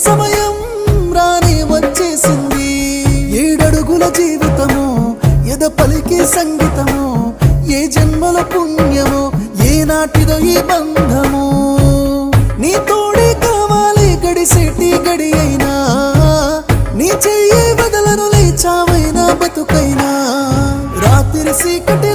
సమయం రానే వచ్చేసింది. 7 అడుగుల జీవితము ఎద పలికే సంగీతము, ఏ జన్మల పుణ్యమో ఏనాటిదో ఈ బంధము. నీ తోడే కావాలి గడిసేటి గడి అయినా, నీ చెయ్యి వదలను లేచావైనా బతుకైనా. రాత్రి సీకటి